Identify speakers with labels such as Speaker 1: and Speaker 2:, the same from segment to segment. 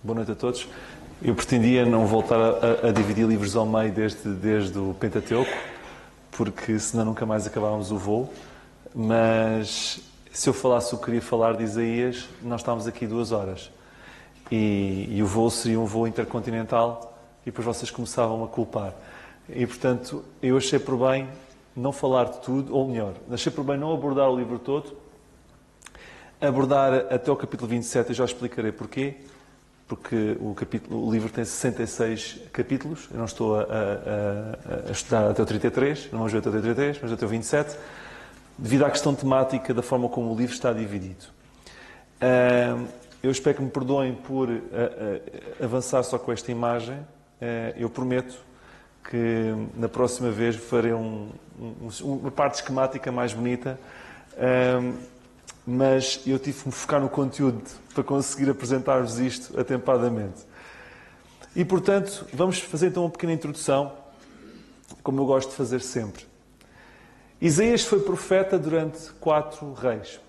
Speaker 1: Boa noite a todos. Eu pretendia não voltar a dividir livros ao meio desde o Pentateuco, porque senão nunca mais acabávamos o voo. Mas se eu falasse o que queria falar de Isaías, nós estávamos aqui 2 horas. E o voo seria um voo intercontinental e depois vocês começavam a culpar. E, portanto, eu achei por bem não falar de tudo, ou melhor, achei por bem não abordar o livro todo, abordar até o capítulo 27, eu já explicarei porquê. Porque o livro tem 66 capítulos, eu não estou a estudar até o 33, não vamos ver até o 33, mas até o 27, devido à questão temática da forma como o livro está dividido. Eu espero que me perdoem por avançar só com esta imagem. Eu prometo que na próxima vez farei uma parte esquemática mais bonita, mas eu tive que me focar no conteúdo para conseguir apresentar-vos isto atempadamente. E, portanto, vamos fazer então uma pequena introdução, como eu gosto de fazer sempre. Isaías foi profeta durante 4 reis,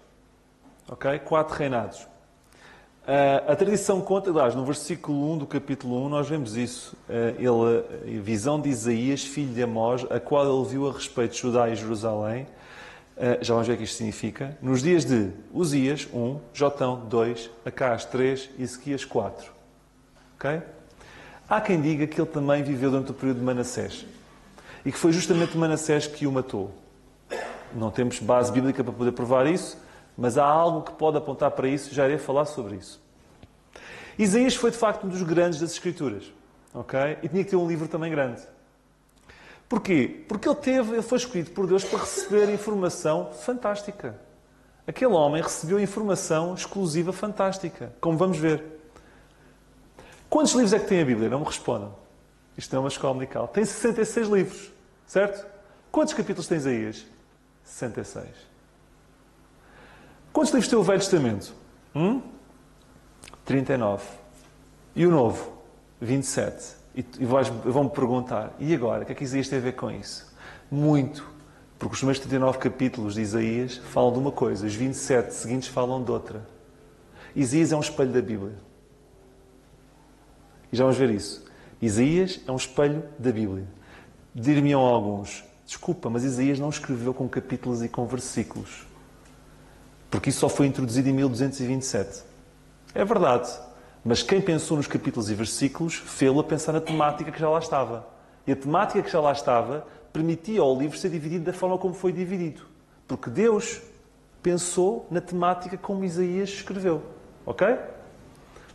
Speaker 1: ok? 4 reinados. A tradição conta, aliás, no versículo 1 do capítulo 1, nós vemos isso. A visão de Isaías, filho de Amós, a qual ele viu a respeito de Judá e Jerusalém. Já vamos ver o que isto significa. Nos dias de Uzias, 1, Jotão, 2, Acás, 3 e Ezequias, 4. Ok? Há quem diga que ele também viveu durante o período de Manassés. E que foi justamente Manassés que o matou. Não temos base bíblica para poder provar isso, mas há algo que pode apontar para isso, já irei falar sobre isso. Isaías foi, de facto, um dos grandes das Escrituras. Ok? E tinha que ter um livro também grande. Porquê? Porque ele foi escolhido por Deus para receber informação fantástica. Aquele homem recebeu informação exclusiva fantástica, como vamos ver. Quantos livros é que tem a Bíblia? Não me respondam. Isto não é uma escola dominical. Tem 66 livros, certo? Quantos capítulos tem Isaías? 66. Quantos livros tem o Velho Testamento? 39. E o Novo? 27. E vão-me perguntar, e agora? O que é que Isaías tem a ver com isso? Muito. Porque os primeiros 39 capítulos de Isaías falam de uma coisa, os 27 seguintes falam de outra. Isaías é um espelho da Bíblia. E já vamos ver isso. Isaías é um espelho da Bíblia. Dir-me-ão alguns, desculpa, mas Isaías não escreveu com capítulos e com versículos. Porque isso só foi introduzido em 1227. É verdade. Mas quem pensou nos capítulos e versículos fê-lo a pensar na temática que já lá estava. E a temática que já lá estava permitia ao livro ser dividido da forma como foi dividido. Porque Deus pensou na temática como Isaías escreveu. Ok?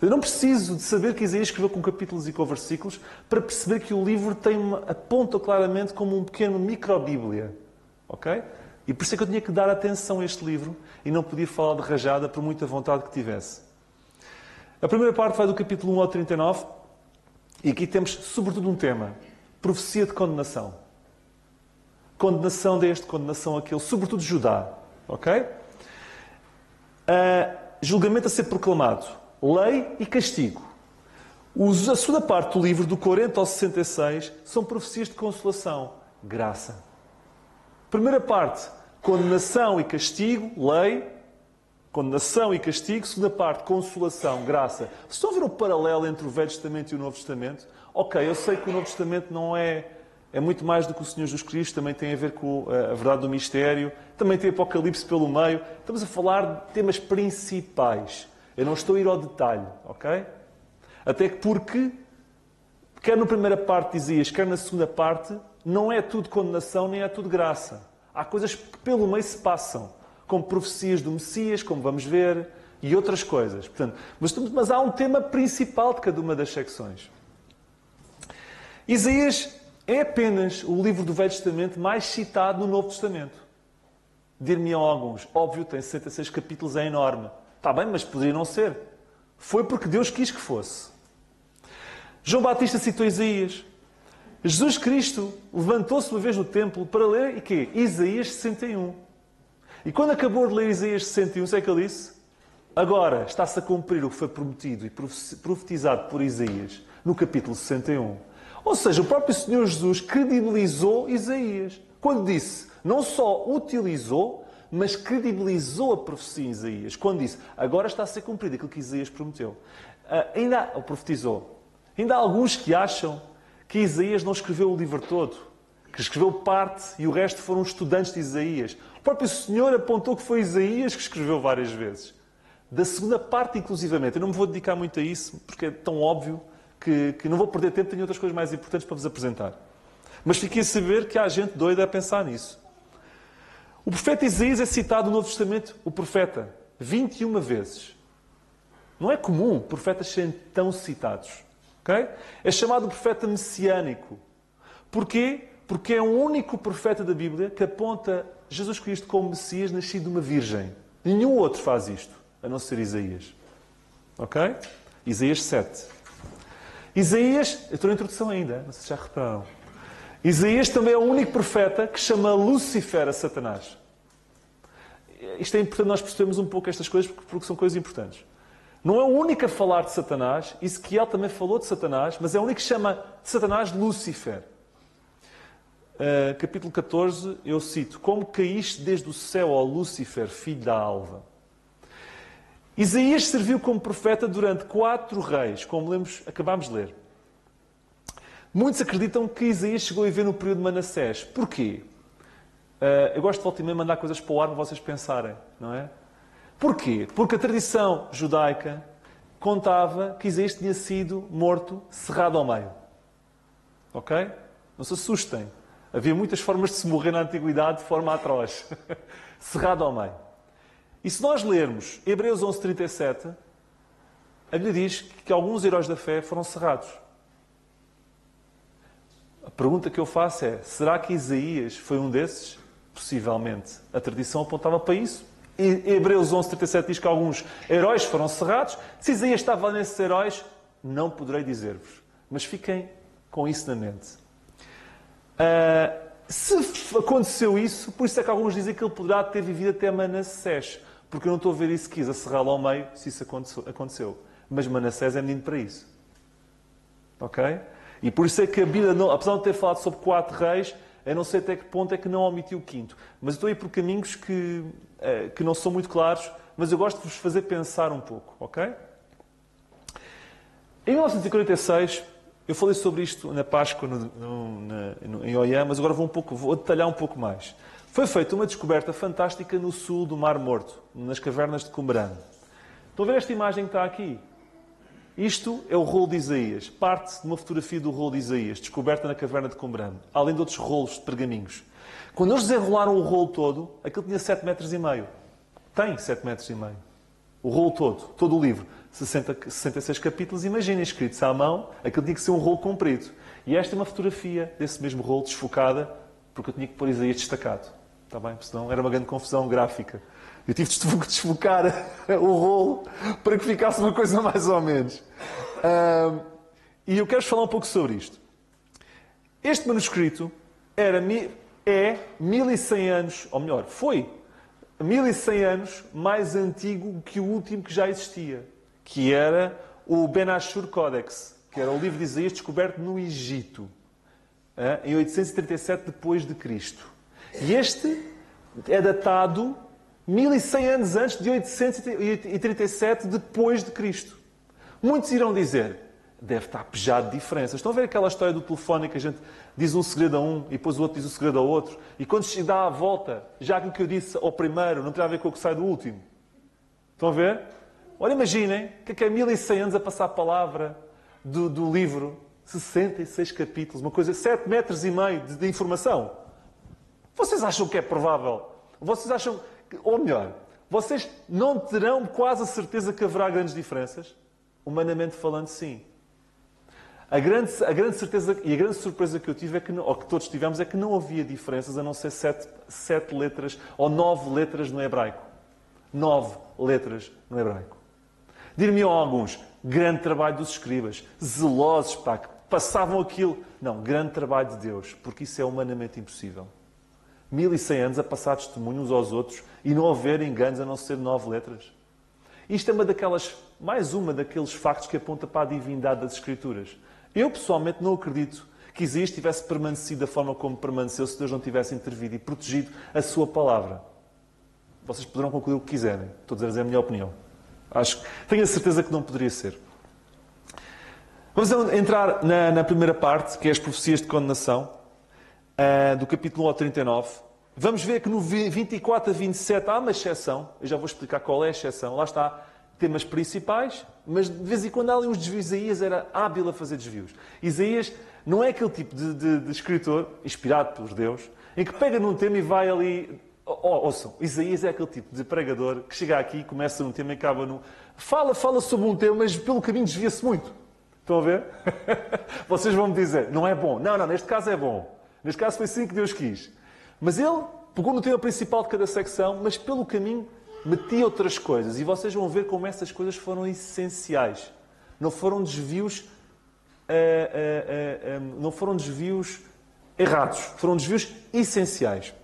Speaker 1: Eu não preciso de saber que Isaías escreveu com capítulos e com versículos para perceber que o livro aponta claramente como um pequeno micro-bíblia. Ok? E por isso é que eu tinha que dar atenção a este livro e não podia falar de rajada por muita vontade que tivesse. A primeira parte vai do capítulo 1 ao 39 e aqui temos sobretudo um tema. Profecia de condenação. Condenação deste, condenação aquele, sobretudo Judá. Ok? Julgamento a ser proclamado. Lei e castigo. A segunda parte do livro, do 40 ao 66, são profecias de consolação. Graça. Primeira parte, condenação e castigo, lei. Condenação e castigo. Segunda parte, consolação, graça. Se estão a ver o paralelo entre o Velho Testamento e o Novo Testamento? Ok, eu sei que o Novo Testamento não é muito mais do que o Senhor Jesus Cristo, também tem a ver com a verdade do mistério, também tem Apocalipse pelo meio. Estamos a falar de temas principais. Eu não estou a ir ao detalhe, ok? Até que porque, quer na primeira parte de Isaías, quer na segunda parte, não é tudo condenação, nem é tudo graça. Há coisas que pelo meio se passam. Como profecias do Messias, como vamos ver, e outras coisas. Portanto, mas há um tema principal de cada uma das secções. Isaías é apenas o livro do Velho Testamento mais citado no Novo Testamento. Dir-me-ão alguns. Óbvio, tem 66 capítulos, é enorme. Está bem, mas poderia não ser. Foi porque Deus quis que fosse. João Batista citou Isaías. Jesus Cristo levantou-se uma vez no templo para ler, e quê? Isaías 61. E quando acabou de ler Isaías 61, sei que ele disse? Agora está-se a cumprir o que foi prometido e profetizado por Isaías no capítulo 61. Ou seja, o próprio Senhor Jesus credibilizou Isaías. Quando disse, não só utilizou, mas credibilizou a profecia em Isaías, quando disse, agora está a ser cumprido aquilo que Isaías prometeu. Ou profetizou. Ainda há alguns que acham que Isaías não escreveu o livro todo, que escreveu parte e o resto foram estudantes de Isaías. O próprio Senhor apontou que foi Isaías que escreveu várias vezes. Da segunda parte, inclusivamente. Eu não me vou dedicar muito a isso, porque é tão óbvio que não vou perder tempo, tenho outras coisas mais importantes para vos apresentar. Mas fiquei a saber que há gente doida a pensar nisso. O profeta Isaías é citado no Novo Testamento, o profeta, 21 vezes. Não é comum profetas serem tão citados. Okay? É chamado profeta messiânico. Porquê? Porque é o único profeta da Bíblia que aponta Jesus Cristo como Messias nascido de uma virgem. Nenhum outro faz isto, a não ser Isaías. Ok? Isaías 7. Isaías, eu estou na introdução ainda, não sei se já repararam. Isaías também é o único profeta que chama Lúcifer a Satanás. Isto é importante nós percebermos um pouco estas coisas porque são coisas importantes. Não é o único a falar de Satanás. Ezequiel também falou de Satanás, mas é o único que chama de Satanás Lúcifer. Capítulo 14, eu cito: como caíste desde o céu, ó Lúcifer, filho da alva. Isaías serviu como profeta durante 4 reis, como acabámos de ler. Muitos acreditam que Isaías chegou a viver no período de Manassés. Porquê? Eu gosto de volta e meia mandar coisas para o ar para vocês pensarem, não é? Porquê? Porque a tradição judaica contava que Isaías tinha sido morto cerrado ao meio. Ok? Não se assustem. Havia muitas formas de se morrer na antiguidade de forma atroz. Cerrado ao meio. E se nós lermos Hebreus 11:37, a Bíblia diz que alguns heróis da fé foram cerrados. A pergunta que eu faço é, será que Isaías foi um desses? Possivelmente. A tradição apontava para isso. E Hebreus 11:37 diz que alguns heróis foram cerrados. Se Isaías estava nesses heróis, não poderei dizer-vos. Mas fiquem com isso na mente. Se aconteceu isso, por isso é que alguns dizem que ele poderá ter vivido até Manassés. Porque eu não estou a ver isso que a serrá-lo ao meio, se isso aconteceu. Mas Manassés é menino para isso. Ok? E por isso é que a Bíblia, apesar de ter falado sobre 4 reis, eu não sei até que ponto é que não omitiu o 5º. Mas estou a ir por caminhos que não são muito claros, mas eu gosto de vos fazer pensar um pouco. Ok? Em 1946, eu falei sobre isto na Páscoa, em Oiã, mas agora vou detalhar um pouco mais. Foi feita uma descoberta fantástica no sul do Mar Morto, nas cavernas de Qumran. Estão a ver esta imagem que está aqui? Isto é o rolo de Isaías, parte de uma fotografia do rolo de Isaías, descoberta na caverna de Qumran, além de outros rolos de pergaminhos. Quando eles desenrolaram o rolo todo, aquilo tinha 7,5 metros. Tem 7,5 metros. O rolo todo o livro. 66 capítulos, imaginem, escritos à mão, aquilo tinha que ser um rolo comprido. E esta é uma fotografia desse mesmo rolo, desfocada, porque eu tinha que pôr Isaías destacado. Está bem? Senão era uma grande confusão gráfica. Eu tive de desfocar o rolo para que ficasse uma coisa mais ou menos. E eu quero falar um pouco sobre isto. Este manuscrito é 1100 anos, ou melhor, foi 1100 anos mais antigo que o último que já existia, que era o Ben Ashur Codex, que era o livro de Isaías descoberto no Egito, em 837 depois de Cristo. E este é datado 1100 anos antes de 837 depois de Cristo. Muitos irão dizer, deve estar pejado de diferenças. Estão a ver aquela história do telefone que a gente diz um segredo a um e depois o outro diz um segredo ao outro? E quando se dá a volta, já aquilo que eu disse ao primeiro não tem a ver com o que sai do último. Estão a ver? Ora, imaginem que é 1100 anos a passar a palavra do livro, 66 capítulos, uma coisa, 7,5 metros de informação. Vocês acham que é provável? Vocês acham, ou melhor, vocês não terão quase a certeza que haverá grandes diferenças? Humanamente falando, sim. A grande certeza e a grande surpresa que eu tive, ou que todos tivemos, é que não havia diferenças a não ser 7 letras ou 9 letras no hebraico. 9 letras no hebraico. Dir-me-ão alguns, grande trabalho dos escribas, zelosos, que passavam aquilo. Não, grande trabalho de Deus, porque isso é humanamente impossível. 1100 anos a passar testemunho uns aos outros e não haver enganos a não ser 9 letras. Isto é mais uma daqueles factos que aponta para a divindade das Escrituras. Eu, pessoalmente, não acredito que Isaías tivesse permanecido da forma como permaneceu se Deus não tivesse intervido e protegido a sua palavra. Vocês poderão concluir o que quiserem. Estou a dizer a minha opinião. Tenho a certeza que não poderia ser. Vamos entrar na primeira parte, que é as profecias de condenação, do capítulo 1 ao 39. Vamos ver que no 24 a 27 há uma exceção. Eu já vou explicar qual é a exceção. Lá está, temas principais, mas de vez em quando há ali uns desvios. Isaías era hábil a fazer desvios. Isaías não é aquele tipo de escritor, inspirado por Deus, em que pega num tema e vai ali... Ouçam, Isaías é aquele tipo de pregador que chega aqui, começa num tema e acaba num... Fala sobre um tema, mas pelo caminho desvia-se muito. Estão a ver? Vocês vão me dizer, não é bom. Não, neste caso é bom. Neste caso foi assim que Deus quis. Mas ele pegou no tema principal de cada secção, mas pelo caminho metia outras coisas. E vocês vão ver como essas coisas foram essenciais. Não foram desvios... não foram desvios errados. Foram desvios essenciais.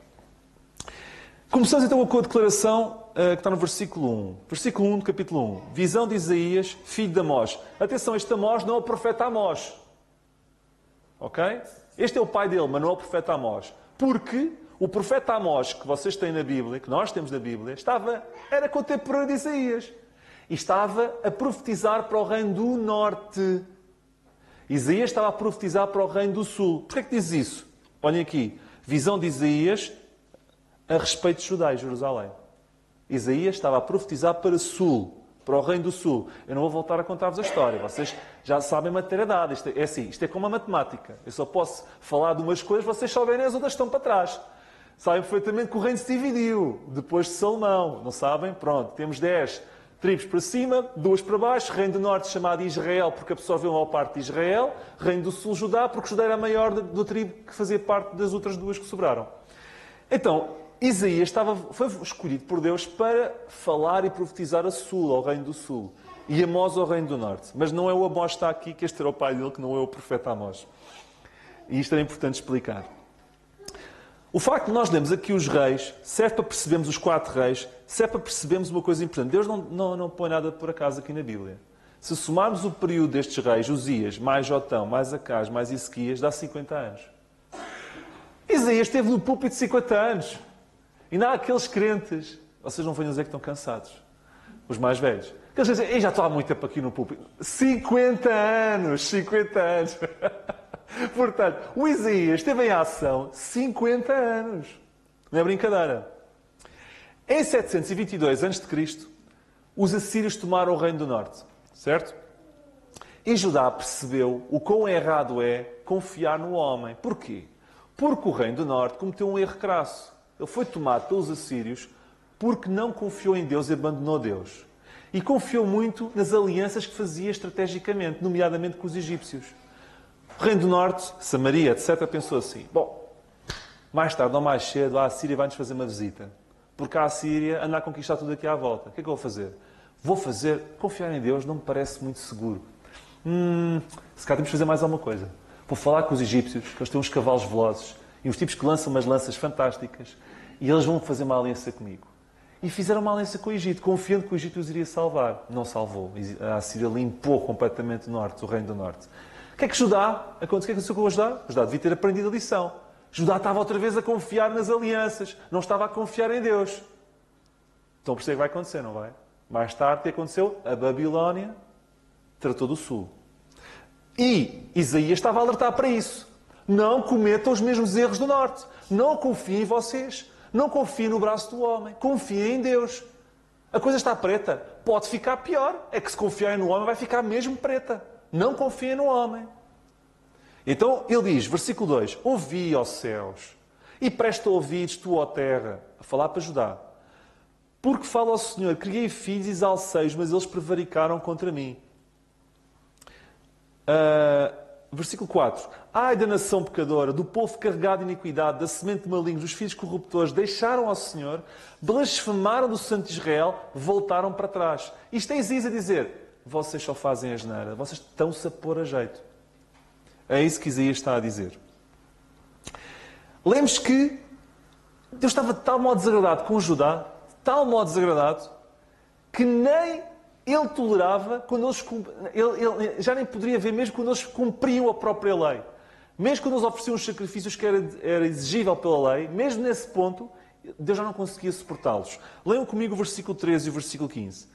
Speaker 1: Começamos então com a declaração que está no versículo 1. Versículo 1 do capítulo 1. Visão de Isaías, filho de Amós. Atenção, este Amós não é o profeta Amós. Ok? Este é o pai dele, mas não é o profeta Amós. Porque o profeta Amós, que vocês têm na Bíblia, que nós temos na Bíblia, era contemporâneo de Isaías. E estava a profetizar para o reino do norte. Isaías estava a profetizar para o reino do sul. Porquê é que diz isso? Olhem aqui. Visão de Isaías a respeito de Judá e Jerusalém. Isaías estava a profetizar para o sul, para o reino do sul. Eu não vou voltar a contar-vos a história. Vocês já sabem a matéria dada. Isto é como a matemática. Eu só posso falar de umas coisas, vocês só verem as outras estão para trás. Sabem perfeitamente que o reino se dividiu depois de Salomão. Não sabem? Pronto, temos 10 tribos para cima, 2 para baixo. Reino do norte chamado Israel, porque absorveu uma parte de Israel. Reino do sul, Judá, porque Judá era a maior da tribo que fazia parte das outras 2 que sobraram. Então, Isaías foi escolhido por Deus para falar e profetizar a sul, ao reino do sul. E Amós ao reino do norte. Mas não é o Amós que está aqui, que este era o pai dele, que não é o profeta Amós. E isto era importante explicar. O facto de nós lermos aqui os reis, serve para percebermos os 4 reis, serve para percebermos uma coisa importante. Deus não põe nada por acaso aqui na Bíblia. Se somarmos o período destes reis, Uzias, mais Jotão, mais Acás, mais Ezequias, dá 50 anos. Isaías esteve no púlpito 50 anos. E não há aqueles crentes, vocês não venham dizer que estão cansados, os mais velhos. Eles dizem, já estou há muito tempo aqui no púlpito. 50 anos! Portanto, o Isaías esteve em ação 50 anos. Não é brincadeira. Em 722 a.C., os assírios tomaram o reino do norte. Certo? E Judá percebeu o quão errado é confiar no homem. Porquê? Porque o reino do norte cometeu um erro crasso. Ele foi tomado pelos assírios porque não confiou em Deus e abandonou Deus. E confiou muito nas alianças que fazia estrategicamente, nomeadamente com os egípcios. O reino do norte, Samaria, etc., pensou assim, bom, mais tarde ou mais cedo a Assíria vai-nos fazer uma visita. Porque a Assíria anda a conquistar tudo aqui à volta. O que é que eu vou fazer? Confiar em Deus não me parece muito seguro. Se calhar temos de fazer mais alguma coisa. Vou falar com os egípcios, que eles têm uns cavalos velozes, e uns tipos que lançam umas lanças fantásticas, e eles vão fazer uma aliança comigo. E fizeram uma aliança com o Egito, confiando que o Egito os iria salvar. Não salvou. A Assíria limpou completamente o norte, o reino do norte. O que é que aconteceu com o Judá? O Judá devia ter aprendido a lição. Judá estava outra vez a confiar nas alianças, não estava a confiar em Deus. Então percebe o que vai acontecer, não vai? Mais tarde, o que aconteceu? A Babilónia tratou do sul. E Isaías estava a alertar para isso. Não cometam os mesmos erros do norte. Não confiem em vocês. Não confiem no braço do homem. Confiem em Deus. A coisa está preta. Pode ficar pior. É que se confiarem no homem vai ficar mesmo preta. Não confiem no homem. Então ele diz, versículo 2, ouvi, ó céus, e presta ouvidos tu, ó terra, a falar para Judá. Porque fala ao Senhor, criei filhos e exalcei-os, mas eles prevaricaram contra mim. Versículo 4. Ai da nação pecadora, do povo carregado de iniquidade, da semente de malignos, dos filhos corruptores, deixaram ao Senhor, blasfemaram do Santo de Israel, voltaram para trás. Isto é Isaías a dizer, vocês só fazem asneira, vocês estão-se a pôr a jeito. É isso que Isaías está a dizer. Lembre-se que Deus estava de tal modo desagradado com Judá, de tal modo desagradado, que nem ele tolerava quando eles ele já nem poderia ver mesmo quando eles cumpriam a própria lei. Mesmo quando eles ofereciam os sacrifícios que era exigível pela lei, mesmo nesse ponto, Deus já não conseguia suportá-los. Leiam comigo o versículo 13 e o versículo 15.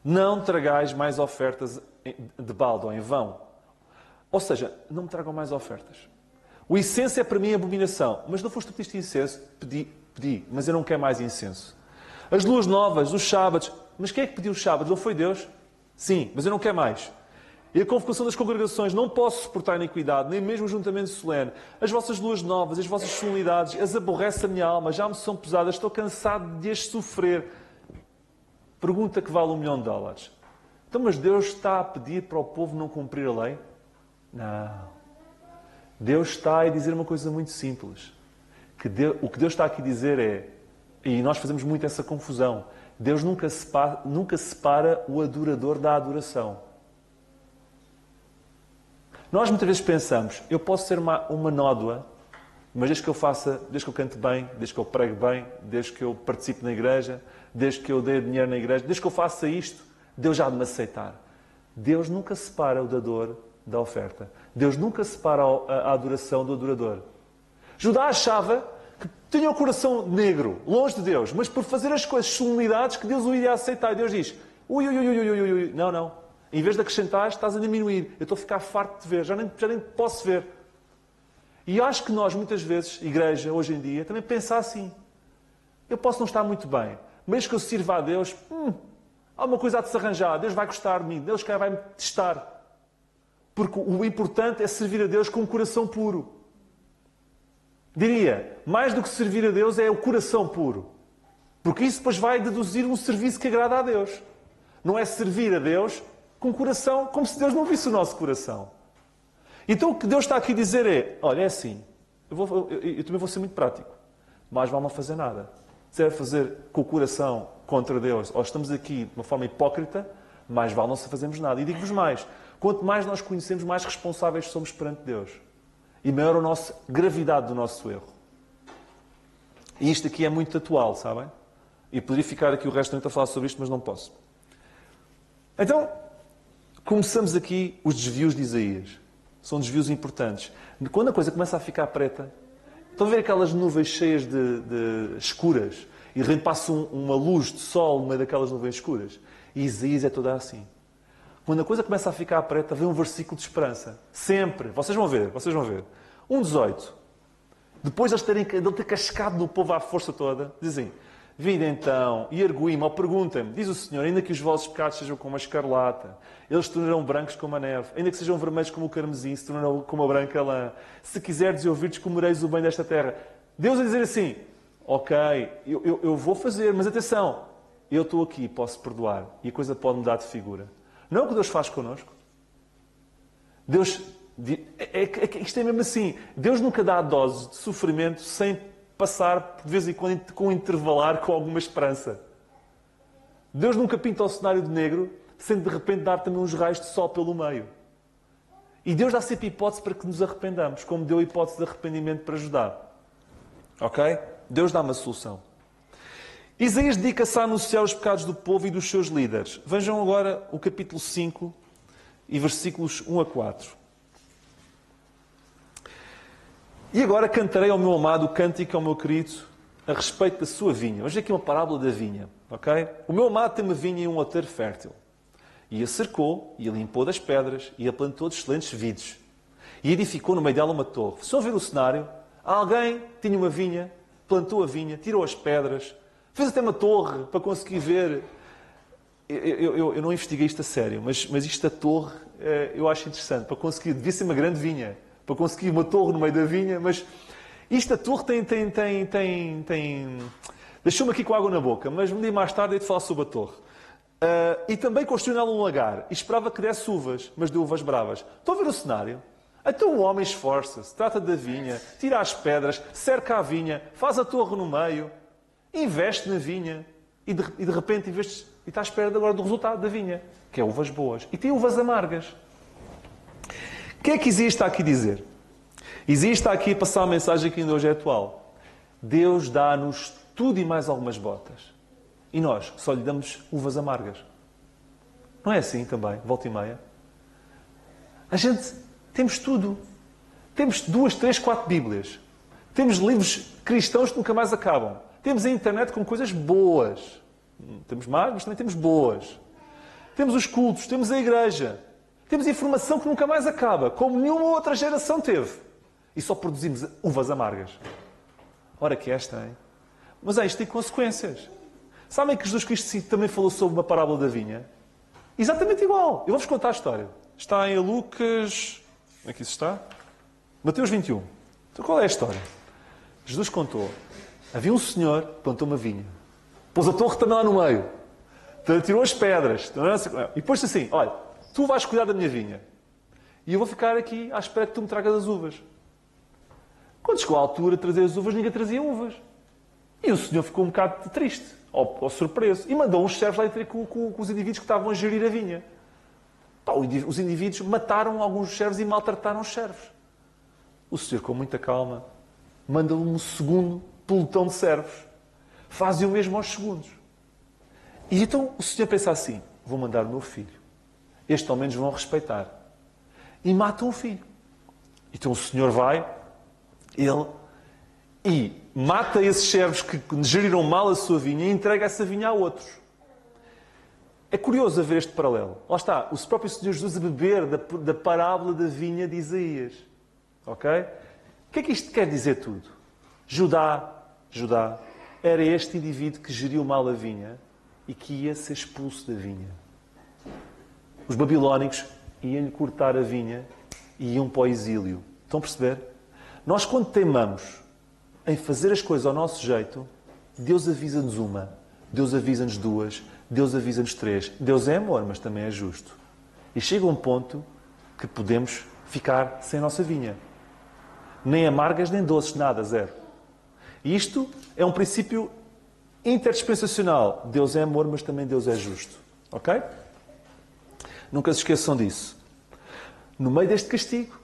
Speaker 1: Não tragais mais ofertas de balde ou em vão. Ou seja, não me tragam mais ofertas. O incenso é para mim abominação. Mas não foste tu que pediste incenso? Pedi, mas eu não quero mais incenso. As luas novas, os sábados. Mas quem é que pediu os sábados? Não foi Deus? Sim, mas eu não quero mais. E a convocação das congregações, não posso suportar a iniquidade, nem mesmo o juntamento solene. As vossas luas novas, as vossas solenidades, as aborrece a minha alma, já me são pesadas, estou cansado de as sofrer. Pergunta que vale $1.000.000. Então, mas Deus está a pedir para o povo não cumprir a lei? Não. Deus está a dizer uma coisa muito simples. O que Deus está aqui a dizer é, e nós fazemos muito essa confusão, Deus nunca separa o adorador da adoração. Nós muitas vezes pensamos, eu posso ser uma nódoa, mas desde que eu faça, desde que eu cante bem, desde que eu pregue bem, desde que eu participe na igreja, desde que eu dê dinheiro na igreja, desde que eu faça isto, Deus já de me aceitar. Deus nunca separa o dador da oferta. Deus nunca separa a adoração do adorador. Judá achava que tinha o coração negro, longe de Deus, mas por fazer as coisas, solenidades, que Deus o iria aceitar. E Deus diz, ui, não. Em vez de acrescentar, estás a diminuir. Eu estou a ficar farto de ver, já nem posso ver. E acho que nós, muitas vezes, igreja, hoje em dia, também pensa assim. Eu posso não estar muito bem, mas que eu sirva a Deus, há uma coisa a de se arranjar. Deus vai gostar de mim, Deus vai me testar. Porque o importante é servir a Deus com um coração puro. Diria, mais do que servir a Deus é o coração puro. Porque isso depois vai deduzir um serviço que agrada a Deus. Não é servir a Deus com o coração, como se Deus não visse o nosso coração. Então o que Deus está aqui a dizer é, olha, é assim, eu também vou ser muito prático, mais vale não fazer nada. Se é fazer com o coração contra Deus, ou estamos aqui de uma forma hipócrita, mais vale não fazermos nada. E digo-vos mais, quanto mais nós conhecemos, mais responsáveis somos perante Deus. E maior a gravidade do nosso erro. E isto aqui é muito atual, sabem? E poderia ficar aqui o resto da noite a falar sobre isto, mas não posso. Então, começamos aqui os desvios de Isaías. São desvios importantes. Quando a coisa começa a ficar preta, estão a ver aquelas nuvens cheias de escuras e de repente passa uma luz de sol no meio daquelas nuvens escuras? E Isaías é toda assim. Quando a coisa começa a ficar preta, vem um versículo de esperança. Sempre. Vocês vão ver. 1:18. Depois de ele ter cascado no povo à força toda, dizem, vinde então e arguí-me, ou perguntem-me, diz o Senhor, ainda que os vossos pecados sejam como a escarlata, eles se tornarão brancos como a neve, ainda que sejam vermelhos como o carmesim, se tornarão como a branca lã. Se quiserdes e ouvirdes, comereis o bem desta terra. Deus a dizer assim, ok, eu vou fazer, mas atenção, eu estou aqui, posso perdoar, e a coisa pode mudar de figura. Não é o que Deus faz connosco. Deus, isto é mesmo assim, Deus nunca dá dose de sofrimento sem passar, de vez em quando, com um intervalar, com alguma esperança. Deus nunca pinta o cenário de negro, sem de repente dar também uns raios de sol pelo meio. E Deus dá sempre hipótese para que nos arrependamos, como deu a hipótese de arrependimento para ajudar. Ok? Deus dá uma solução. Isaías dedica-se a anunciar os pecados do povo e dos seus líderes. Vejam agora o capítulo 5 e versículos 1-4. E agora cantarei ao meu amado o cântico ao meu querido a respeito da sua vinha. Hoje aqui uma parábola da vinha. Ok? O meu amado tem uma vinha e um outeiro fértil. E a cercou, e a limpou das pedras, e a plantou de excelentes vides. E edificou no meio dela uma torre. Se ouvir o cenário, alguém tinha uma vinha, plantou a vinha, tirou as pedras, fez até uma torre para conseguir ver. Eu não investiguei isto a sério, mas isto da torre eu acho interessante. Para conseguir, devia ser uma grande vinha, para conseguir uma torre no meio da vinha, mas isto da torre tem... Deixou-me aqui com água na boca, mas um dia mais tarde hei de falar sobre a torre. E também construiu nela um lagar, e esperava que desse uvas, mas deu uvas bravas. Estão a ver o cenário? Então o homem esforça-se, trata da vinha, tira as pedras, cerca a vinha, faz a torre no meio, investe na vinha, e de repente investe, e está à espera agora do resultado da vinha, que é uvas boas. E tem uvas amargas. O que é que Isaías está aqui a dizer? Isaías está aqui a passar a mensagem que ainda hoje é atual. Deus dá-nos tudo e mais algumas botas. E nós só lhe damos uvas amargas. Não é assim também, volta e meia? A gente, temos tudo. Temos 2, 3, 4 Bíblias. Temos livros cristãos que nunca mais acabam. Temos a internet com coisas boas. Temos mais, mas também temos boas. Temos os cultos, temos a igreja. Temos informação que nunca mais acaba, como nenhuma outra geração teve. E só produzimos uvas amargas. Ora que esta, hein? Mas isto tem consequências. Sabem que Jesus Cristo também falou sobre uma parábola da vinha? Exatamente igual. Eu vou-vos contar a história. Está em Lucas... Como é que isso está? Mateus 21. Então qual é a história? Jesus contou. Havia um senhor que plantou uma vinha. Pôs a torre também lá no meio. Tirou as pedras. E depois assim, olha, tu vais cuidar da minha vinha. E eu vou ficar aqui à espera que tu me tragas as uvas. Quando chegou a altura de trazer as uvas, ninguém trazia uvas. E o senhor ficou um bocado triste, ou surpreso. E mandou uns servos lá ter com os indivíduos que estavam a gerir a vinha. Os indivíduos mataram alguns servos e maltrataram os servos. O senhor, com muita calma, manda-lhe um segundo pelotão de servos. Fazem o mesmo aos segundos. E então o senhor pensa assim, vou mandar o meu filho. Estes ao menos vão respeitar. E matam o filho. Então o senhor vai, e mata esses servos que geriram mal a sua vinha e entrega essa vinha a outros. É curioso ver este paralelo. Lá está, o próprio Senhor Jesus a beber da parábola da vinha de Isaías. Ok? O que é que isto quer dizer tudo? Judá, era este indivíduo que geriu mal a vinha e que ia ser expulso da vinha. Os babilónicos iam-lhe cortar a vinha e iam para o exílio. Estão a perceber? Nós, quando teimamos em fazer as coisas ao nosso jeito, Deus avisa-nos uma, Deus avisa-nos duas, Deus avisa-nos três. Deus é amor, mas também é justo. E chega um ponto que podemos ficar sem a nossa vinha. Nem amargas, nem doces, nada, zero. E isto é um princípio interdispensacional. Deus é amor, mas também Deus é justo. Ok? Nunca se esqueçam disso. No meio deste castigo,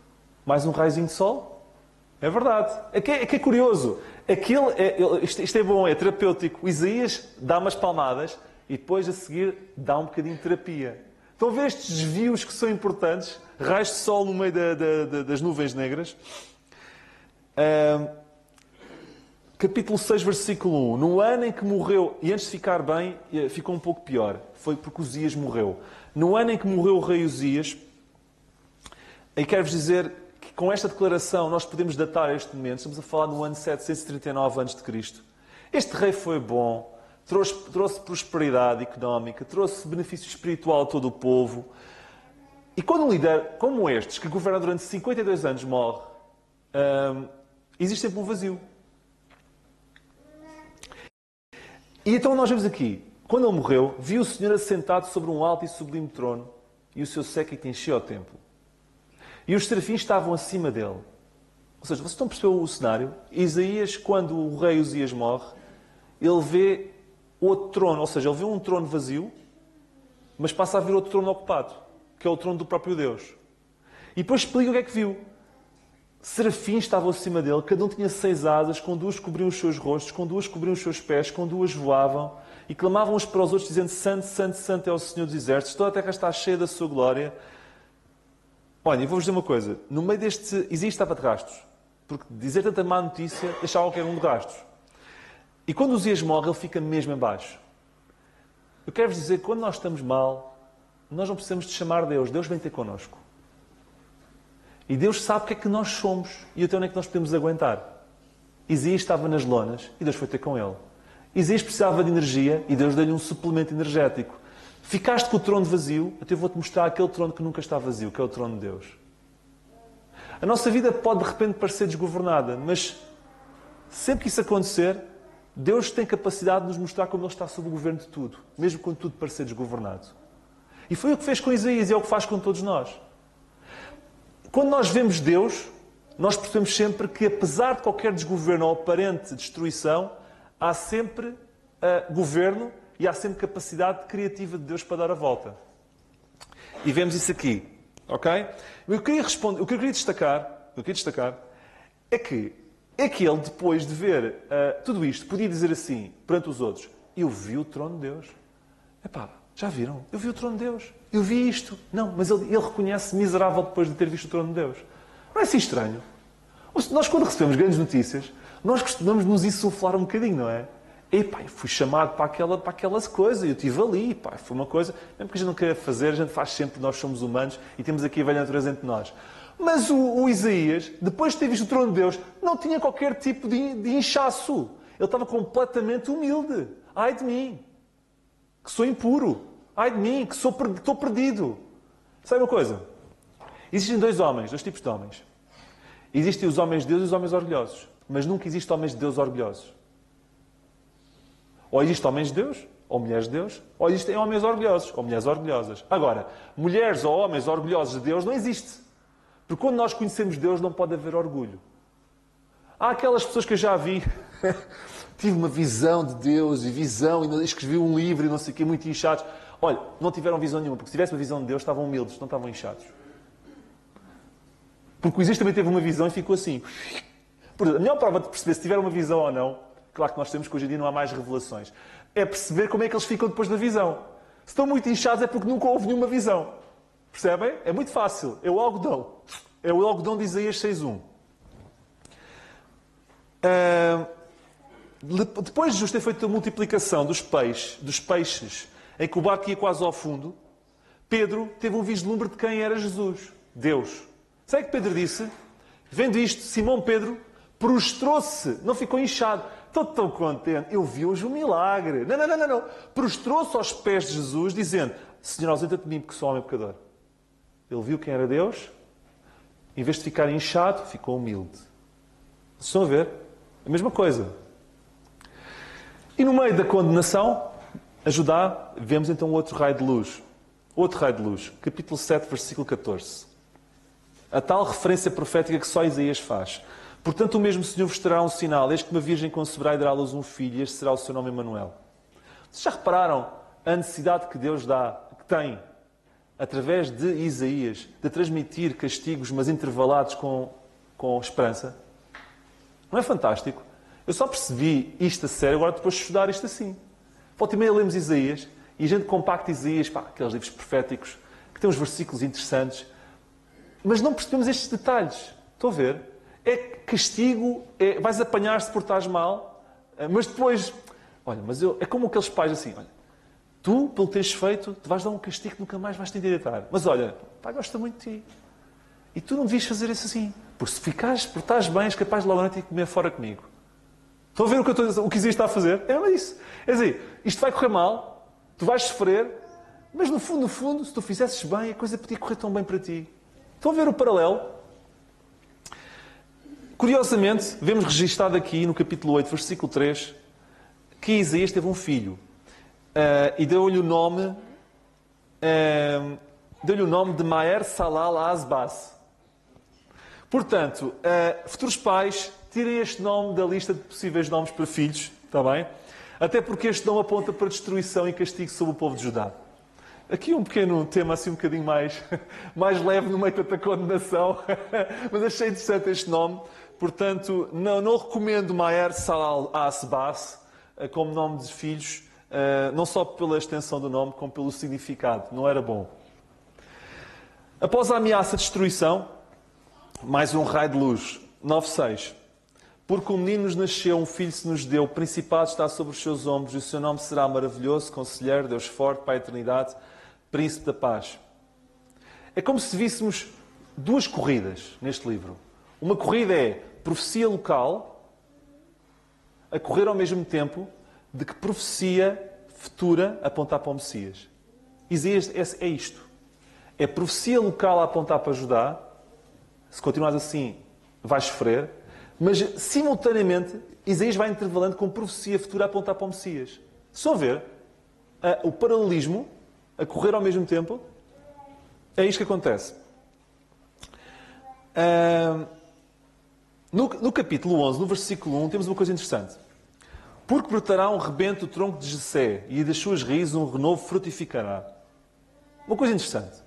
Speaker 1: mais um raiozinho de sol. É verdade. É que é curioso. Isto é bom, é terapêutico. O Isaías dá umas palmadas e depois, a seguir, dá um bocadinho de terapia. Estão a ver estes desvios que são importantes? Raios de sol no meio das nuvens negras. Capítulo 6, versículo 1. No ano em que morreu, e antes de ficar bem, ficou um pouco pior. Foi porque Uzias morreu. No ano em que morreu o rei Uzias, e quero-vos dizer que com esta declaração nós podemos datar este momento. Estamos a falar no ano 739 a.C. Este rei foi bom, trouxe prosperidade económica, trouxe benefício espiritual a todo o povo. E quando um líder como estes, que governa durante 52 anos, morre, existe sempre um vazio. E então nós vemos aqui, quando ele morreu, viu o Senhor assentado sobre um alto e sublime trono, e o seu séquito encheu o templo. E os serafins estavam acima dele. Ou seja, vocês estão a perceber o cenário? Isaías, quando o rei Uzias morre, ele vê outro trono, ou seja, ele vê um trono vazio, mas passa a ver outro trono ocupado, que é o trono do próprio Deus. E depois explica o que é que viu. Serafins estavam acima dele, cada um tinha 6 asas, com 2 cobriam os seus rostos, com 2 cobriam os seus pés, com 2 voavam, e clamavam uns para os outros, dizendo: Santo, Santo, Santo é o Senhor dos Exércitos, toda a terra está cheia da sua glória. Olha, eu vou-vos dizer uma coisa. No meio deste... Isaías estava de rastros. Porque dizer tanta má notícia deixava que era um de rastros. E quando Uzias morre, ele fica mesmo em baixo. Eu quero-vos dizer que quando nós estamos mal, nós não precisamos de chamar Deus. Deus vem ter connosco. E Deus sabe o que é que nós somos e até onde é que nós podemos aguentar. Isaías estava nas lonas e Deus foi ter com ele. Isaías precisava de energia e Deus deu-lhe um suplemento energético. Ficaste com o trono vazio, até eu vou-te mostrar aquele trono que nunca está vazio, que é o trono de Deus. A nossa vida pode de repente parecer desgovernada, mas sempre que isso acontecer, Deus tem capacidade de nos mostrar como Ele está sob o governo de tudo, mesmo quando tudo parecer desgovernado. E foi o que fez com Isaías e é o que faz com todos nós. Quando nós vemos Deus, nós percebemos sempre que, apesar de qualquer desgoverno ou aparente destruição, há sempre governo e há sempre capacidade criativa de Deus para dar a volta. E vemos isso aqui. Ok? O que eu queria destacar é que ele, depois de ver tudo isto, podia dizer assim, perante os outros: eu vi o trono de Deus. Epá, já viram? Eu vi o trono de Deus. Eu vi isto. Não, mas ele reconhece miserável depois de ter visto o trono de Deus. Não é assim estranho? Nós, quando recebemos grandes notícias, nós costumamos nos insuflar um bocadinho, não é? E pá, fui chamado para aquela coisa, e eu estive ali, pá, foi uma coisa, mesmo que a gente não queira fazer, a gente faz sempre, nós somos humanos e temos aqui a velha natureza entre nós. Mas o Isaías, depois de ter visto o trono de Deus, não tinha qualquer tipo de inchaço. Ele estava completamente humilde. Ai de mim, que sou impuro. Ai de mim, que estou perdido. Sabe uma coisa? Existem dois tipos de homens. Existem os homens de Deus e os homens orgulhosos. Mas nunca existem homens de Deus orgulhosos. Ou existem homens de Deus, ou mulheres de Deus, ou existem homens orgulhosos, ou mulheres orgulhosas. Agora, mulheres ou homens orgulhosos de Deus não existe. Porque quando nós conhecemos Deus não pode haver orgulho. Há aquelas pessoas que eu já vi, tive uma visão de Deus e escrevi um livro e não sei o quê, muito inchados. Olha, não tiveram visão nenhuma, porque se tivesse uma visão de Deus estavam humildes, não estavam inchados. Porque o Isaías também teve uma visão e ficou assim. Portanto, a melhor prova de perceber se tiver uma visão ou não, claro que nós temos que hoje em dia não há mais revelações, é perceber como é que eles ficam depois da visão. Se estão muito inchados é porque nunca houve nenhuma visão. Percebem? É muito fácil. É o algodão. É o algodão de Isaías 6.1. Depois de Jesus ter feito a multiplicação dos peixes, em que o barco ia quase ao fundo, Pedro teve um vislumbre de quem era Jesus. Deus. Sabe o que Pedro disse? Vendo isto, Simão Pedro prostrou-se. Não ficou inchado. Estou tão contente. Eu vi hoje um milagre. Não. Prostrou-se aos pés de Jesus, dizendo: Senhor, ausenta-te de mim, porque sou homem pecador. Ele viu quem era Deus. Em vez de ficar inchado, ficou humilde. Estão a ver? A mesma coisa. E no meio da condenação, a Judá, vemos então outro raio de luz. Outro raio de luz. Capítulo 7, versículo 14. A tal referência profética que só Isaías faz. Portanto, o mesmo Senhor vos terá um sinal. Eis que uma virgem conceberá e dará à luz um filho, e este será o seu nome Emanuel. Vocês já repararam a necessidade que Deus que tem, através de Isaías, de transmitir castigos, mas intervalados com esperança? Não é fantástico? Eu só percebi isto a sério agora depois de estudar isto assim. Volta e meia lemos Isaías, e a gente compacta Isaías, aqueles livros proféticos, que têm uns versículos interessantes, mas não percebemos estes detalhes. Estão a ver? É castigo, vais apanhar-se por estás mal, mas depois, olha, é como aqueles pais assim, olha, tu, pelo que tens feito, te vais dar um castigo que nunca mais vais te endireitar. Mas olha, o pai gosta muito de ti. E tu não devias fazer isso assim. Porque se ficares, por estás bem, és capaz de logo à noite ir comer fora comigo. Estão a ver o que Isaías está a fazer? É isso. É dizer, isto vai correr mal, tu vais sofrer, mas no fundo, se tu fizesses bem, a coisa podia correr tão bem para ti. Estão a ver o paralelo? Curiosamente, vemos registado aqui no capítulo 8, versículo 3, que Isaías teve um filho. E deu-lhe o nome de Maher Salal Asbaz. Portanto, futuros pais, tirem este nome da lista de possíveis nomes para filhos, está bem? Até porque este nome aponta para destruição e castigo sobre o povo de Judá. Aqui um pequeno tema assim um bocadinho mais leve no meio de tanta condenação, mas achei interessante este nome. Portanto, não recomendo Maher Salal Asbaz como nome de filhos, não só pela extensão do nome, como pelo significado. Não era bom. Após a ameaça de destruição, mais um raio de luz. 9.6. Porque um menino nos nasceu, um filho se nos deu, o principado está sobre os seus ombros, e o seu nome será maravilhoso, Conselheiro, Deus forte, Pai da eternidade, Príncipe da paz. É como se víssemos duas corridas neste livro. Uma corrida é profecia local, a correr ao mesmo tempo de que profecia futura a apontar para o Messias. Isaías é isto. É profecia local a apontar para Judá. Se continuares assim, vais sofrer. Mas, simultaneamente, Isaías vai intervalando com profecia futura a apontar para o Messias. Só ver o paralelismo a correr ao mesmo tempo, é isto que acontece. No capítulo 11, no versículo 1, temos uma coisa interessante. Porque brotará um rebento do tronco de Jessé, e das suas raízes um renovo frutificará. Uma coisa interessante.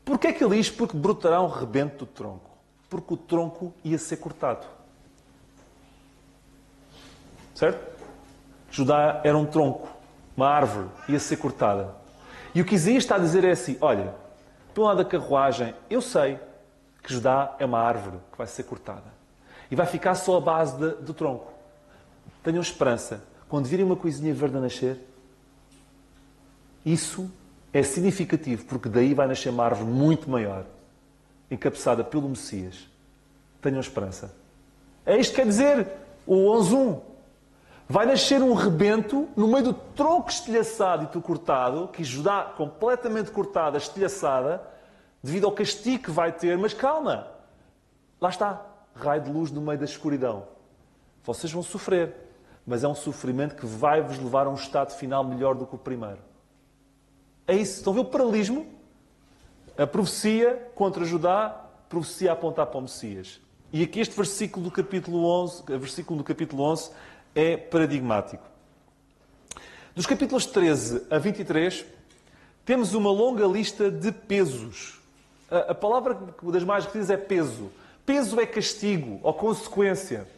Speaker 1: Porquê é que ele diz porque brotará um rebento do tronco? Porque o tronco ia ser cortado. Certo? Judá era um tronco, uma árvore, ia ser cortada. E o que Isaías está a dizer é assim, olha, pelo lado da carruagem, eu sei que Judá é uma árvore que vai ser cortada. E vai ficar só a base do tronco. Tenham esperança. quando virem uma coisinha verde a nascer, isso é significativo, porque daí vai nascer uma árvore muito maior, encabeçada pelo Messias. Tenham esperança. É isto que quer dizer o 11:1. Vai nascer um rebento no meio do tronco estilhaçado e cortado, que Judá completamente cortada, estilhaçada, devido ao castigo que vai ter. Mas calma, lá está, raio de luz no meio da escuridão. Vocês vão sofrer, mas é um sofrimento que vai vos levar a um estado final melhor do que o primeiro. É isso. Estão a ver o paralelismo? A profecia contra Judá, a profecia a apontar para o Messias. E aqui este versículo do capítulo 11, é paradigmático. Dos capítulos 13 a 23, temos uma longa lista de pesos. A palavra das mais repetidas é peso. Peso é castigo ou consequência.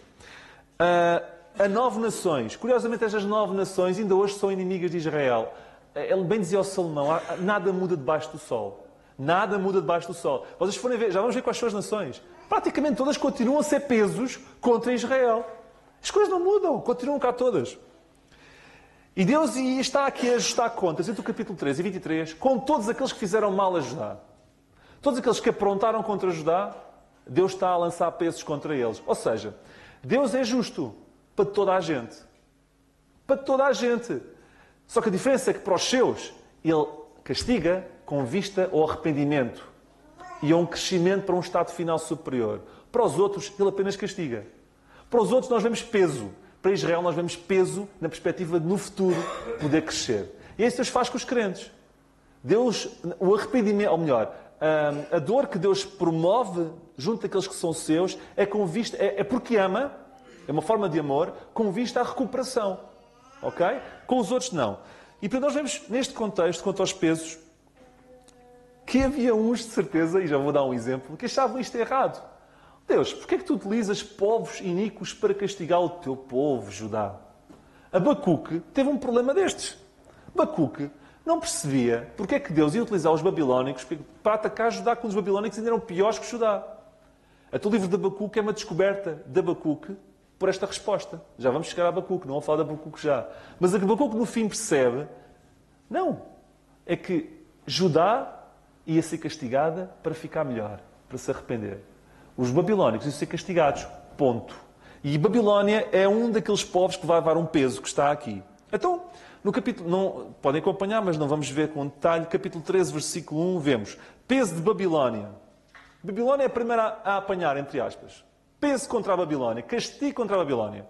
Speaker 1: A 9 nações. Curiosamente, estas 9 nações ainda hoje são inimigas de Israel. Ele bem dizia ao Salomão, nada muda debaixo do sol. Nada muda debaixo do sol. Vocês forem ver, já vamos ver quais são as nações. Praticamente todas continuam a ser pesos contra Israel. As coisas não mudam, continuam cá todas. E Deus está aqui a ajustar contas entre o capítulo 13 e 23 com todos aqueles que fizeram mal a Judá. Todos aqueles que aprontaram contra Judá, Deus está a lançar pesos contra eles. Ou seja, Deus é justo para toda a gente. Para toda a gente. Só que a diferença é que para os seus, Ele castiga com vista ao arrependimento e a um crescimento para um estado final superior. Para os outros, Ele apenas castiga. Para os outros nós vemos peso. Para Israel nós vemos peso na perspectiva de no futuro poder crescer. E é isso que Deus faz com os crentes. Deus, o arrependimento, ou melhor, a dor que Deus promove junto daqueles que são seus é com vista, é porque ama, é uma forma de amor, com vista à recuperação. Ok? Com os outros não. E portanto nós vemos neste contexto, quanto aos pesos, que havia uns de certeza, e já vou dar um exemplo, que achavam isto errado. Deus, porquê é que tu utilizas povos iníquos para castigar o teu povo, Judá? Abacuque teve um problema destes. Abacuque não percebia porque é que Deus ia utilizar os babilónicos para atacar Judá, quando os babilónicos ainda eram piores que Judá. Até o livro de Abacuque é uma descoberta de Abacuque por esta resposta. Já vamos chegar a Abacuque, não vou falar de Abacuque já. Mas Abacuque no fim percebe, não, é que Judá ia ser castigada para ficar melhor, para se arrepender. Os babilónicos iam ser castigados. Ponto. E Babilónia é um daqueles povos que vai levar um peso que está aqui. Então, no capítulo... Não, podem acompanhar, mas não vamos ver com detalhe. Capítulo 13, versículo 1, vemos peso de Babilónia. Babilónia é a primeira a apanhar, entre aspas. Peso contra a Babilónia. Castigo contra a Babilónia.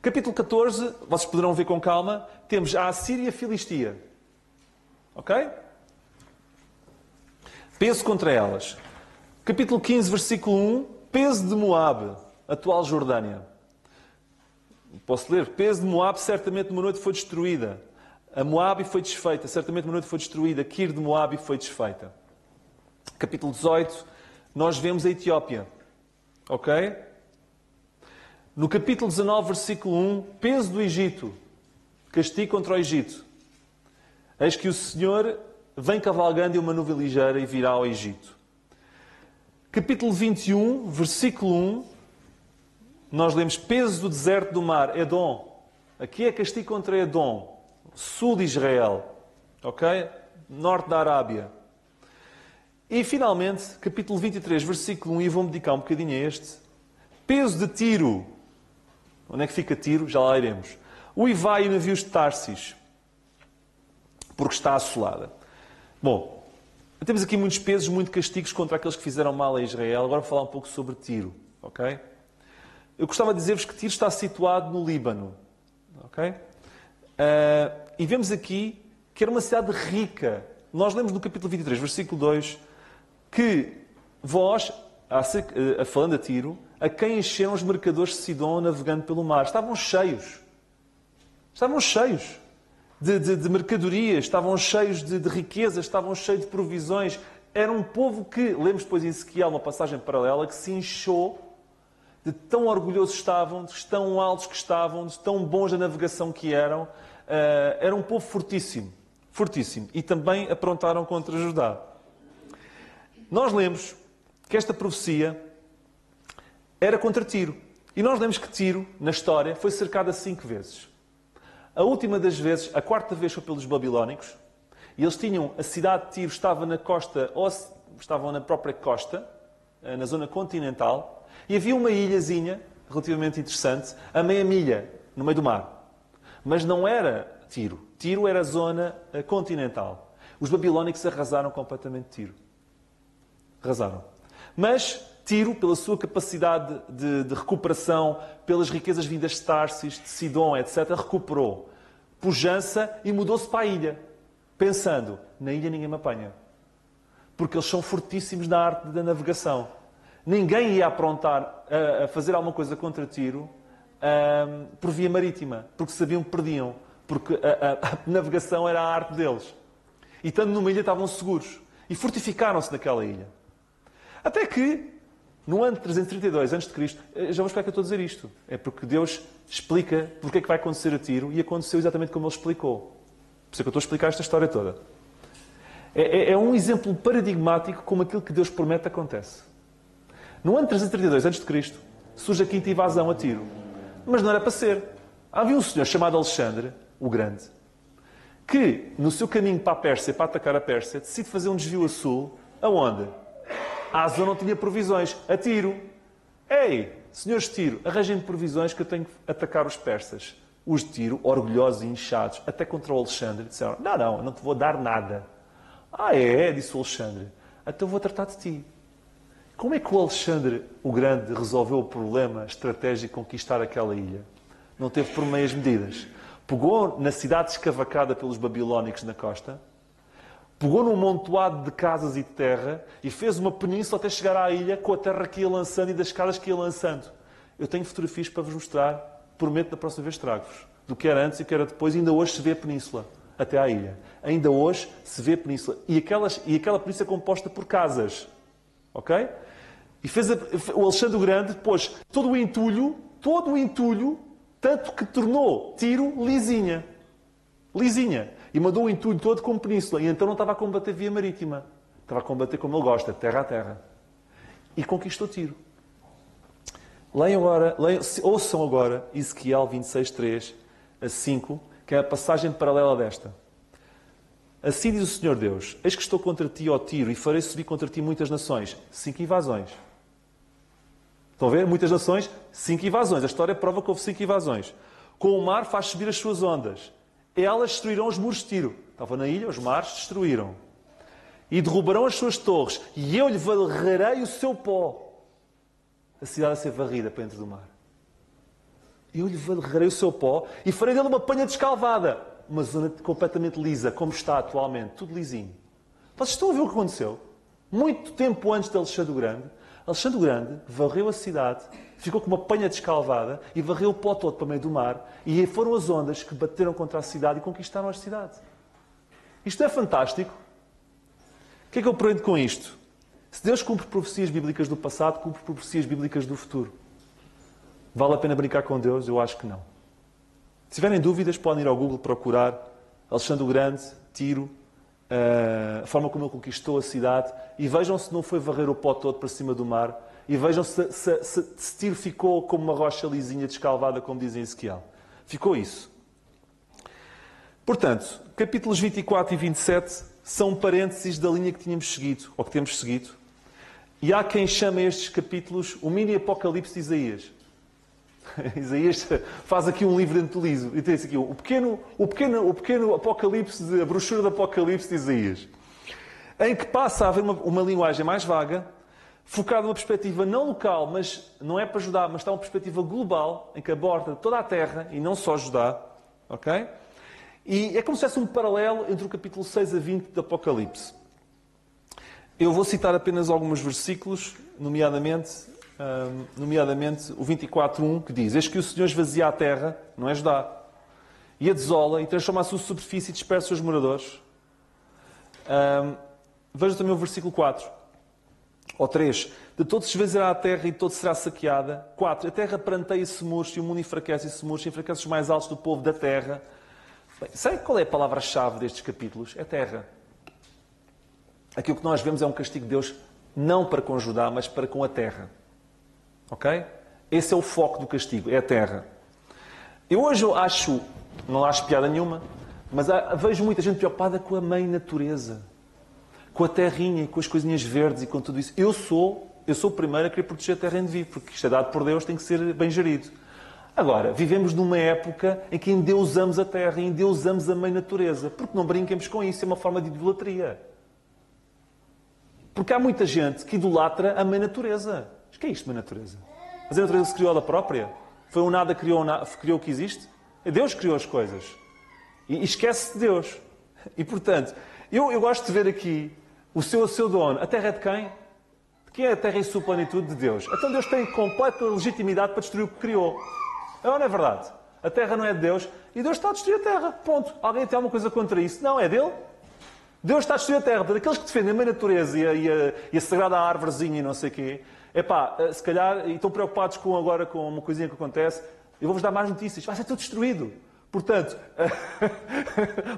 Speaker 1: Capítulo 14, vocês poderão ver com calma, temos a Assíria e a Filistia. Ok? Peso contra elas. Capítulo 15, versículo 1, peso de Moabe, atual Jordânia. Posso ler? Peso de Moabe, certamente numa noite foi destruída. A Moabe foi desfeita, certamente numa noite foi destruída. Kir de Moabe foi desfeita. Capítulo 18, nós vemos a Etiópia. Ok? No capítulo 19, versículo 1, peso do Egito. Castigo contra o Egito. Eis que o Senhor vem cavalgando em uma nuvem ligeira e virá ao Egito. Capítulo 21, versículo 1, nós lemos peso do deserto do mar, Edom. Aqui é castigo contra Edom, sul de Israel, ok? Norte da Arábia. E finalmente, capítulo 23, versículo 1, e vou-me dedicar um bocadinho a este, peso de Tiro. Onde é que fica Tiro? Já lá iremos. Uivai e navios de Tarsis, porque está assolada. Bom, temos aqui muitos pesos, muitos castigos contra aqueles que fizeram mal a Israel. Agora vou falar um pouco sobre Tiro. Ok? Eu gostava de dizer-vos que Tiro está situado no Líbano. Ok? E vemos aqui que era uma cidade rica. Nós lemos no capítulo 23, versículo 2, que vós, falando a Tiro, a quem encheram os mercadores de Sidom navegando pelo mar. Estavam cheios. Estavam cheios. De mercadorias, estavam cheios de riquezas, estavam cheios de provisões. Era um povo que, lemos depois em Ezequiel, uma passagem paralela, que se inchou de tão orgulhosos estavam, de tão altos que estavam, de tão bons na navegação que eram. Era um povo fortíssimo, fortíssimo. E também aprontaram contra Judá. Nós lemos que esta profecia era contra Tiro. E nós lemos que Tiro, na história, foi cercada 5 vezes. A última das vezes, a quarta vez foi pelos babilónicos, e eles tinham, a cidade de Tiro estava na costa, ou estavam na própria costa, na zona continental, e havia uma ilhazinha, relativamente interessante, a meia milha, no meio do mar. Mas não era Tiro. Tiro era a zona continental. Os babilónicos arrasaram completamente Tiro. Arrasaram. Mas Tiro, pela sua capacidade de recuperação, pelas riquezas vindas de Tarsis, de Sidom, etc., recuperou pujança e mudou-se para a ilha, pensando, na ilha ninguém me apanha. Porque eles são fortíssimos na arte da navegação. Ninguém ia aprontar a fazer alguma coisa contra Tiro por via marítima, porque sabiam que perdiam, porque a navegação era a arte deles. E estando numa ilha estavam seguros. E fortificaram-se naquela ilha. Até que, no ano de 332 a.C., já vou explicar que eu estou a dizer isto. É porque Deus explica porque é que vai acontecer a Tiro e aconteceu exatamente como Ele explicou. Por isso é que eu estou a explicar esta história toda. É um exemplo paradigmático como aquilo que Deus promete acontece. No ano de 332 a.C., surge a quinta invasão a Tiro. Mas não era para ser. Havia um senhor chamado Alexandre, o Grande, que, no seu caminho para a Pérsia, para atacar a Pérsia, decide fazer um desvio a sul. Aonde? A Asa não tinha provisões. A Tiro. Ei, senhores de Tiro, arranjem provisões que eu tenho que atacar os persas. Os de Tiro, orgulhosos e inchados, até contra o Alexandre, disseram, não, eu não te vou dar nada. Disse o Alexandre. Então vou tratar de ti. Como é que o Alexandre, o Grande, resolveu o problema estratégico de conquistar aquela ilha? Não teve por meias medidas. Pegou na cidade escavacada pelos babilónicos na costa, pegou num montoado de casas e de terra e fez uma península até chegar à ilha com a terra que ia lançando e das escadas que ia lançando. Eu tenho fotografias para vos mostrar, prometo da próxima vez trago-vos. Do que era antes e do que era depois, ainda hoje se vê a península até à ilha. Ainda hoje se vê a península. E aquela península é composta por casas. Ok? E o Alexandre o Grande pôs todo o entulho, tanto que tornou Tiro lisinha. Lisinha. E mandou o entulho todo como península. E então não estava a combater via marítima. Estava a combater como ele gosta, terra a terra. E conquistou Tiro. Ouçam agora Ezequiel 26, 3 a 5, que é a passagem paralela desta. Assim diz o Senhor Deus, eis que estou contra ti, ó Tiro, e farei subir contra ti muitas nações. 5 invasões. Estão a ver? Muitas nações, 5 invasões. A história prova que houve 5 invasões. Com o mar faz subir as suas ondas. Elas destruirão os muros de Tiro. Estava na ilha, os mares destruíram. E derrubarão as suas torres. E eu lhe varrerei o seu pó. A cidade a ser varrida para dentro do mar. Eu lhe varrerei o seu pó e farei dele uma panha descalvada. Uma zona completamente lisa, como está atualmente. Tudo lisinho. Vocês estão a ver o que aconteceu? Muito tempo antes de Alexandre o Grande, Alexandre o Grande varreu a cidade, ficou com uma panha descalvada e varreu o pó todo para o meio do mar. E foram as ondas que bateram contra a cidade e conquistaram a cidade. Isto é fantástico. O que é que eu aprendo com isto? Se Deus cumpre profecias bíblicas do passado, cumpre profecias bíblicas do futuro. Vale a pena brincar com Deus? Eu acho que não. Se tiverem dúvidas, podem ir ao Google procurar Alexandre o Grande, Tiro, a forma como ele conquistou a cidade e vejam se não foi varrer o pó todo para cima do mar e vejam se Tiro ficou como uma rocha lisinha descalvada, como dizem Ezequiel. Ficou isso. Portanto, capítulos 24 e 27 são parênteses da linha que tínhamos seguido, ou que temos seguido. E há quem chame estes capítulos o mini Apocalipse de Isaías. Isaías faz aqui um livro dentro do livro. E tem aqui o pequeno Apocalipse, a brochura do Apocalipse de Isaías. Em que passa a haver uma linguagem mais vaga, focada numa perspectiva não local, mas não é para Judá, mas está uma perspectiva global, em que aborda toda a Terra, e não só Judá. Ok? E é como se fosse um paralelo entre o capítulo 6 a 20 do Apocalipse. Eu vou citar apenas alguns versículos, nomeadamente o 24.1, que diz: eis que o Senhor esvazia a terra, não é Judá, e a desola, e transforma a sua superfície e dispersa os seus moradores. Veja também o versículo 4. Ou 3. De todo se esvaziará a terra e de todo será saqueada. 4. A terra pranteia-se murcha e o mundo enfraquece-se murcha, enfraquece os mais altos do povo da terra. Bem, sabe qual é a palavra-chave destes capítulos? É terra. Aquilo que nós vemos é um castigo de Deus, não para com Judá, mas para com a terra. Ok? Esse é o foco do castigo, é a terra. Eu hoje não acho piada nenhuma, mas vejo muita gente preocupada com a mãe natureza, com a terrinha, com as coisinhas verdes e com tudo isso. Eu sou o primeiro a querer proteger a terra onde vivo, porque isto é dado por Deus, tem que ser bem gerido. Agora, vivemos numa época em que endeusamos a terra, endeusamos a mãe natureza, porque não brinquemos com isso, é uma forma de idolatria. Porque há muita gente que idolatra a mãe natureza. Mas o que é isto, mãe natureza? Mas a natureza se criou ela própria? Foi um nada que criou o que existe? Deus criou as coisas. E esquece de Deus. E, portanto, eu gosto de ver aqui o seu dono. A terra é de quem? De quem é a terra em sua plenitude? De Deus. Então Deus tem completa legitimidade para destruir o que criou. Não é verdade? A terra não é de Deus e Deus está a destruir a terra. Ponto. Alguém tem alguma coisa contra isso? Não, é dele. Deus está a destruir a terra. Portanto, aqueles que defendem a mãe natureza e a sagrada árvorezinha e não sei o quê, se calhar, e estão preocupados agora com uma coisinha que acontece, eu vou-vos dar mais notícias. Vai ser tudo destruído. Portanto,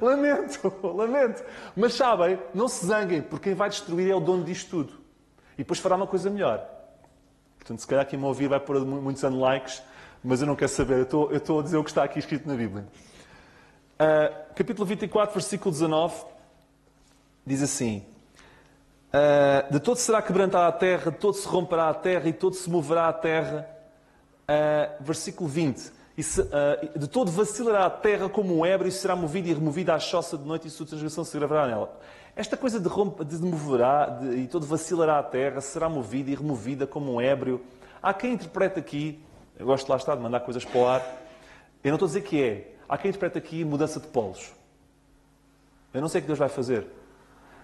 Speaker 1: lamento. Mas sabem, não se zanguem, porque quem vai destruir é o dono disto tudo. E depois fará uma coisa melhor. Portanto, se calhar quem me ouvir vai pôr muitos unlikes, mas eu não quero saber. Eu estou a dizer o que está aqui escrito na Bíblia. Capítulo 24, versículo 19, diz assim: de todo será quebrantada a terra, de todo se romperá a terra e todo se moverá a terra. Versículo 20. De todo vacilará a terra como um ébrio e será movida e removida à choça de noite e sua transgressão se gravará nela. Esta coisa de moverá e todo vacilará a terra, será movida e removida como um ébrio. Há quem interprete aqui, eu gosto lá está de mandar coisas para o ar, eu não estou a dizer que é. Há quem interprete aqui mudança de polos. Eu não sei o que Deus vai fazer.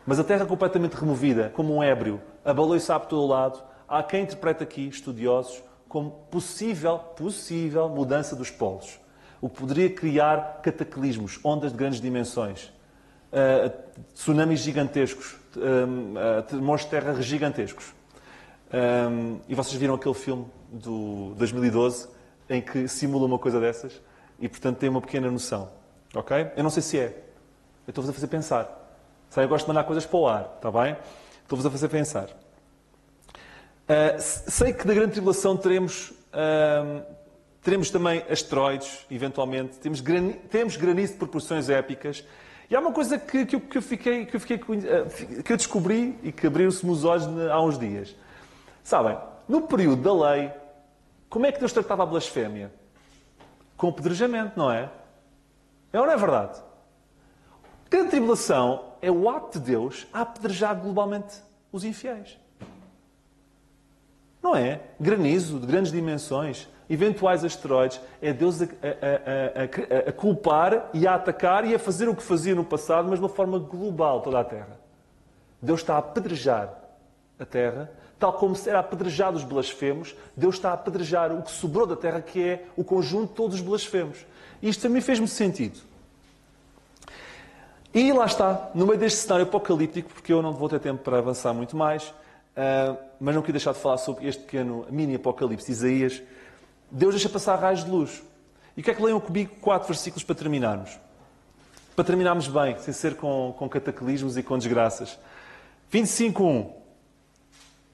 Speaker 1: Mas a terra completamente removida, como um ébrio, abalou-se para todo o lado. Há quem interprete aqui, estudiosos, como possível mudança dos polos. O que poderia criar cataclismos, ondas de grandes dimensões, tsunamis gigantescos, tremores de terra gigantescos. E vocês viram aquele filme de 2012 em que simula uma coisa dessas e, portanto, têm uma pequena noção. Ok? Eu não sei se é. Eu estou-vos a fazer pensar. Eu gosto de mandar coisas para o ar, está bem? Estou-vos a fazer pensar. Sei que na grande tribulação teremos também asteroides, eventualmente. Temos granizo de proporções épicas. E há uma coisa que eu descobri e que abriram-se-me os olhos há uns dias. Sabem, no período da lei, como é que Deus tratava a blasfémia? Com apedrejamento, não é? É ou não é verdade? A grande tribulação é o ato de Deus a apedrejar globalmente os infiéis. Não é? Granizo de grandes dimensões, eventuais asteroides, é Deus a culpar e a atacar e a fazer o que fazia no passado, mas de uma forma global, toda a Terra. Deus está a apedrejar a Terra, tal como era apedrejado os blasfemos, Deus está a apedrejar o que sobrou da Terra, que é o conjunto de todos os blasfemos. E isto também fez-me sentido. E lá está, no meio deste cenário apocalíptico, porque eu não vou ter tempo para avançar muito mais, mas não queria deixar de falar sobre este pequeno mini apocalipse de Isaías, Deus deixa passar raios de luz. E o que é que leiam comigo 4 versículos para terminarmos? Para terminarmos bem, sem ser com cataclismos e com desgraças. 25:1.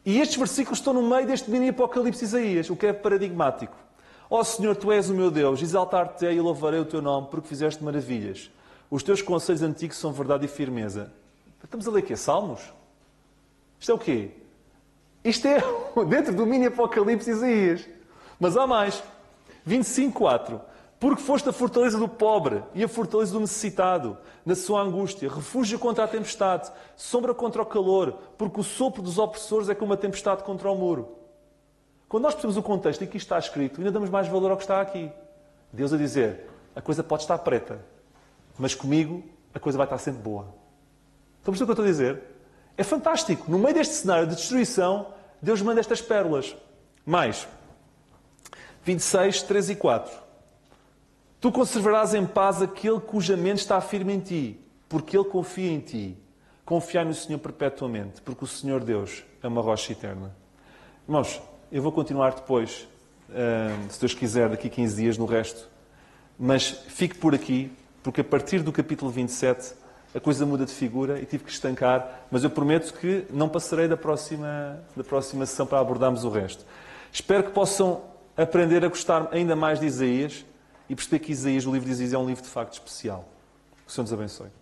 Speaker 1: E estes versículos estão no meio deste mini apocalipse de Isaías, o que é paradigmático. Ó Senhor, Tu és o meu Deus, exaltar-te-ei e louvarei o Teu nome, porque fizeste maravilhas. Os Teus conselhos antigos são verdade e firmeza. Estamos a ler o quê? Salmos? Isto é o quê? Isto é dentro do mini apocalipse de Isaías. Mas há mais. 25:4. Porque foste a fortaleza do pobre e a fortaleza do necessitado, na sua angústia, refúgio contra a tempestade, sombra contra o calor, porque o sopro dos opressores é como a tempestade contra o muro. Quando nós percebemos o contexto em que isto está escrito, ainda damos mais valor ao que está aqui. Deus a dizer, a coisa pode estar preta, mas comigo a coisa vai estar sempre boa. Estão a perceber o que eu estou a dizer? É fantástico. No meio deste cenário de destruição, Deus manda estas pérolas. Mais. 26, 3 e 4. Tu conservarás em paz aquele cuja mente está firme em ti, porque ele confia em ti. Confiai no Senhor perpetuamente, porque o Senhor Deus é uma rocha eterna. Irmãos, eu vou continuar depois, se Deus quiser, daqui a 15 dias no resto. Mas fique por aqui, porque a partir do capítulo 27 a coisa muda de figura e tive que estancar, mas eu prometo que não passarei da próxima sessão para abordarmos o resto. Espero que possam aprender a gostar ainda mais de Isaías e perceber que Isaías, o livro de Isaías, é um livro de facto especial. Que o Senhor nos abençoe.